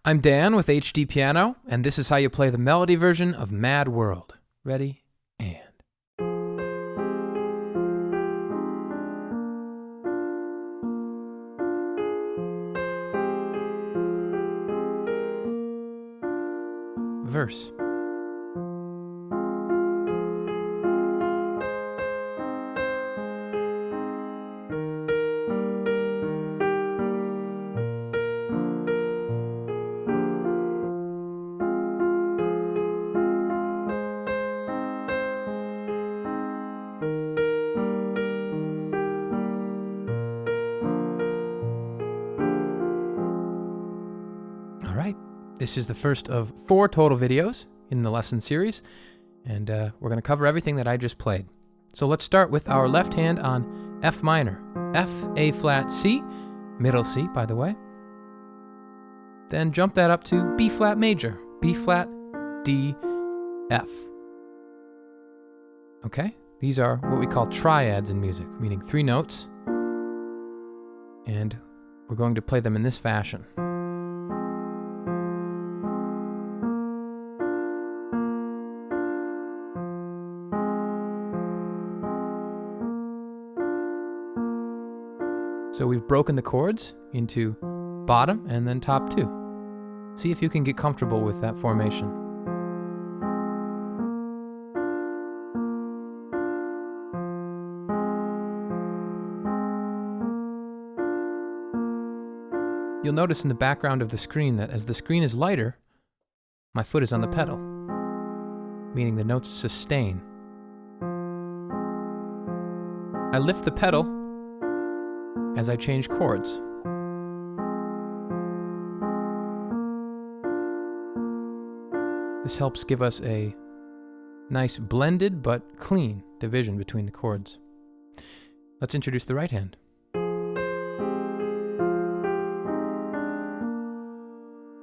I'm Dan with HDpiano, and this is how you play the melody version of Mad World. Ready? And. Verse. Alright, this is the first of 4 total videos in the lesson series, and we're going to cover everything that I just played. So let's start with our left hand on F minor. F, A flat, C, middle C, by the way. Then jump that up to B flat major, B flat, D, F. Okay, these are what we call triads in music, meaning 3 notes, and we're going to play them in this fashion. So we've broken the chords into bottom and then top 2. See if you can get comfortable with that formation. You'll notice in the background of the screen that as the screen is lighter, my foot is on the pedal, meaning the notes sustain. I lift the pedal as I change chords. This helps give us a nice blended but clean division between the chords. Let's introduce the right hand.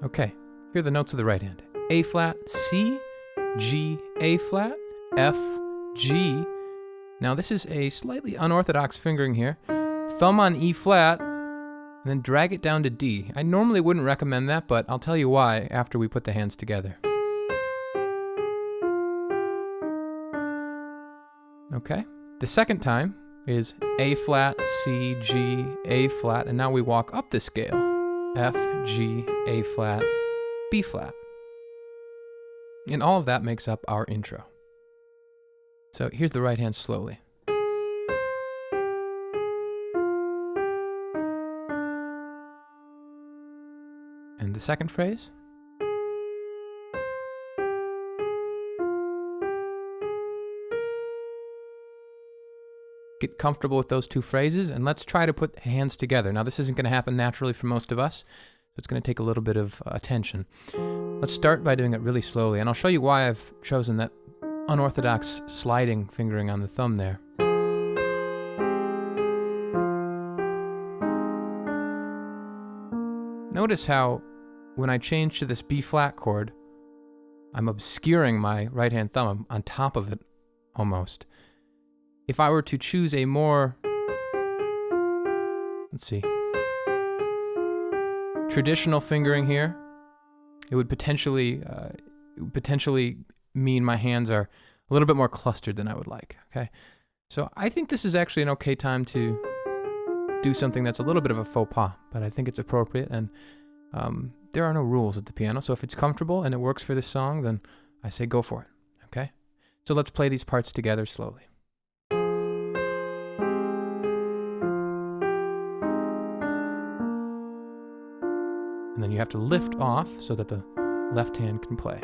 Okay, here are the notes of the right hand. A flat, C, G, A flat, F, G. Now this is a slightly unorthodox fingering here. Thumb on E flat, and then drag it down to D. I normally wouldn't recommend that, but I'll tell you why after we put the hands together. Okay, the second time is A flat, C, G, A flat, and now we walk up the scale. F, G, A flat, B flat. And all of that makes up our intro. So here's the right hand slowly. And the second phrase. Get comfortable with those 2 phrases, and let's try to put hands together. Now, this isn't going to happen naturally for most of us, so it's going to take a little bit of attention. Let's start by doing it really slowly, and I'll show you why I've chosen that unorthodox sliding fingering on the thumb there. Notice how when I change to this B flat chord, I'm obscuring my right hand thumb. I'm on top of it, almost. If I were to choose a more, let's see, traditional fingering here, it would potentially mean my hands are a little bit more clustered than I would like, okay? So I think this is actually an okay time to do something that's a little bit of a faux pas, but I think it's appropriate, and there are no rules at the piano, so if it's comfortable and it works for this song, then I say go for it, okay? So let's play these parts together slowly. And then you have to lift off so that the left hand can play.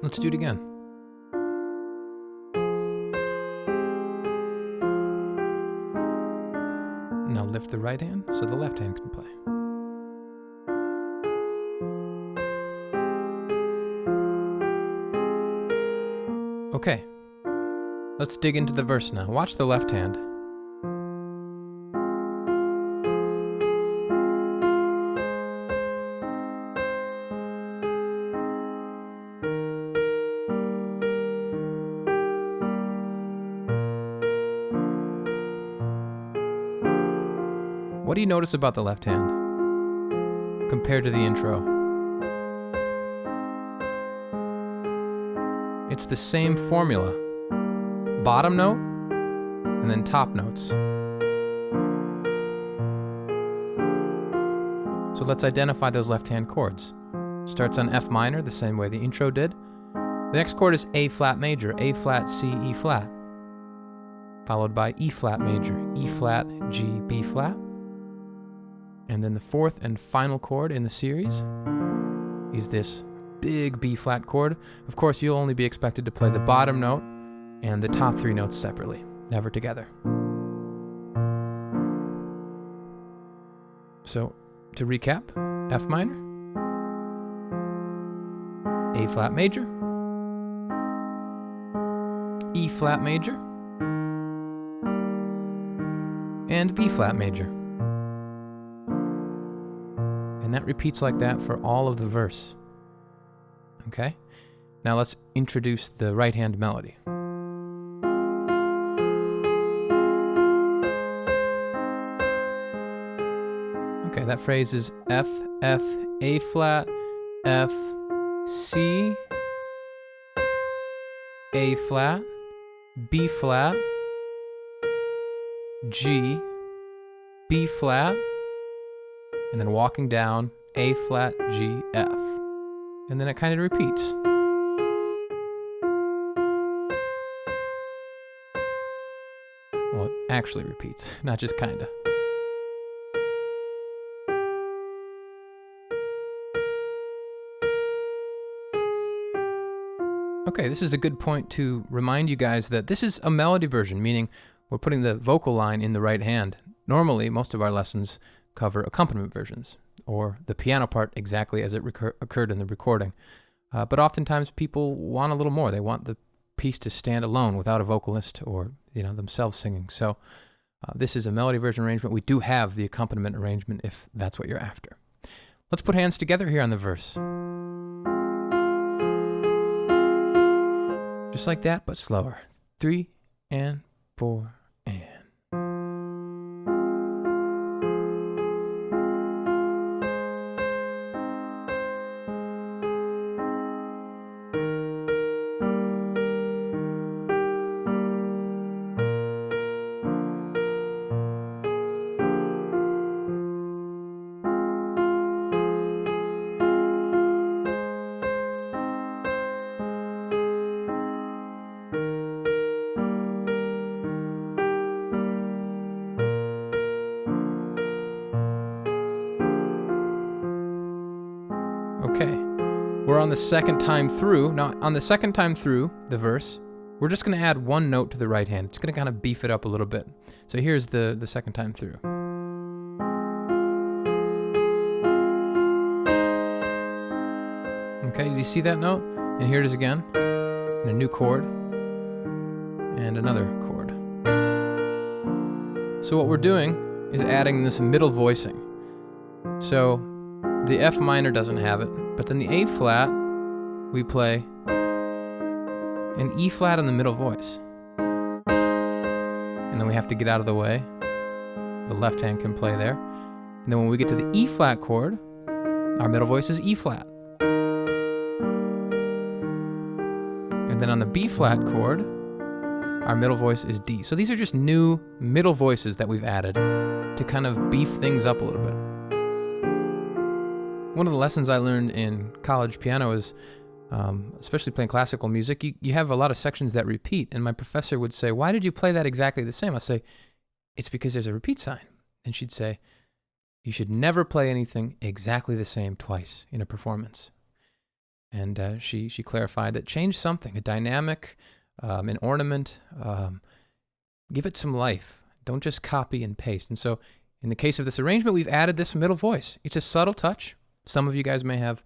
Let's do it again. Now lift the right hand so the left hand can play. Okay, let's dig into the verse now. Watch the left hand. What do you notice about the left hand compared to the intro? It's the same formula. Bottom note, and then top notes. So let's identify those left-hand chords. Starts on F minor, the same way the intro did. The next chord is A flat major, A flat, C, E flat. Followed by E flat major, E flat, G, B flat. And then the fourth and final chord in the series is this big B flat chord. Of course, you'll only be expected to play the bottom note and the top three notes separately, never together. So, to recap, F minor, A flat major, E flat major, and B flat major. And that repeats like that for all of the verse. Okay? Now let's introduce the right hand melody. Okay, that phrase is F, F, A flat, F, C, A flat, B flat, G, B flat, and then walking down A flat, G, F. And then it kind of repeats. Well, it actually repeats, not just kinda. Okay, this is a good point to remind you guys that this is a melody version, meaning we're putting the vocal line in the right hand. Normally, most of our lessons cover accompaniment versions, or the piano part exactly as it occurred in the recording. But oftentimes people want a little more. They want the piece to stand alone without a vocalist or themselves singing. So this is a melody version arrangement. We do have the accompaniment arrangement if that's what you're after. Let's put hands together here on the verse. Just like that, but slower. 3 and 4 and. Okay, we're on the second time through. Now, on the second time through the verse, we're just going to add one note to the right hand. It's going to kind of beef it up a little bit. So here's the second time through. Okay, do you see that note? And here it is again, in a new chord, and another chord. So what we're doing is adding this middle voicing. So the F minor doesn't have it, but then the A flat, we play an E flat in the middle voice. And then we have to get out of the way. The left hand can play there. And then when we get to the E flat chord, our middle voice is E flat. And then on the B flat chord, our middle voice is D. So these are just new middle voices that we've added to kind of beef things up a little bit. One of the lessons I learned in college piano is, especially playing classical music, you have a lot of sections that repeat. And my professor would say, "Why did you play that exactly the same?" I'll say, "It's because there's a repeat sign." And she'd say, "You should never play anything exactly the same twice in a performance." And she clarified that change something, a dynamic, an ornament, give it some life. Don't just copy and paste. And so in the case of this arrangement, we've added this middle voice. It's a subtle touch. Some of you guys may have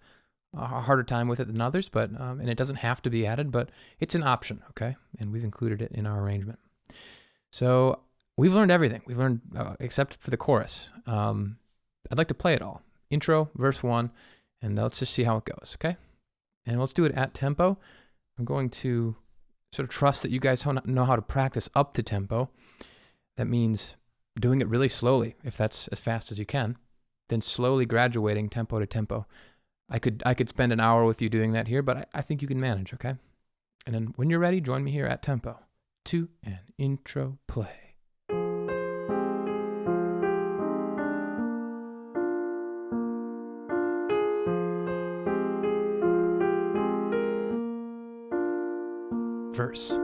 a harder time with it than others, but and it doesn't have to be added, but it's an option, okay? And we've included it in our arrangement. So we've learned everything. We've learned, except for the chorus. I'd like to play it all. Intro, verse 1, and let's just see how it goes, okay? And let's do it at tempo. I'm going to sort of trust that you guys know how to practice up to tempo. That means doing it really slowly, if that's as fast as you can, then slowly graduating tempo to tempo. I could spend an hour with you doing that here, but I think you can manage, okay? And then when you're ready, join me here at tempo 2 and intro play. Verse.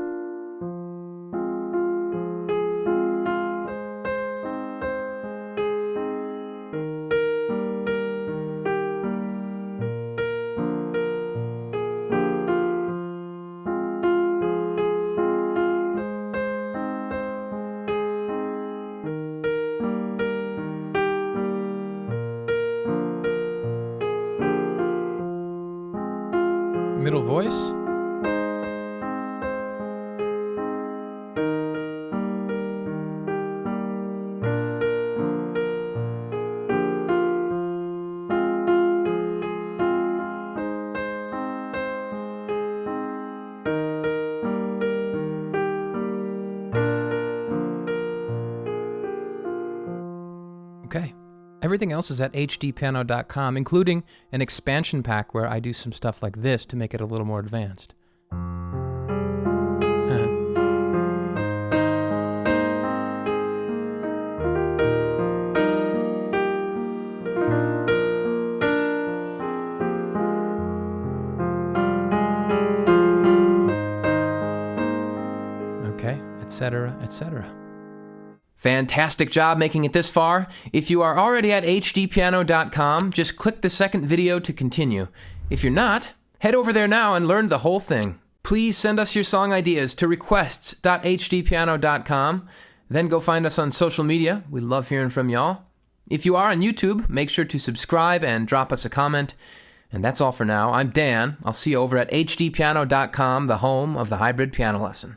Middle voice. Okay. Everything else is at HDpiano.com, including an expansion pack where I do some stuff like this to make it a little more advanced. Okay, etc., etc. Fantastic job making it this far. If you are already at HDpiano.com, just click the second video to continue. If you're not, head over there now and learn the whole thing. Please send us your song ideas to requests.hdpiano.com. Then go find us on social media. We love hearing from y'all. If you are on YouTube, make sure to subscribe and drop us a comment. And that's all for now. I'm Dan. I'll see you over at HDpiano.com, the home of the hybrid piano lesson.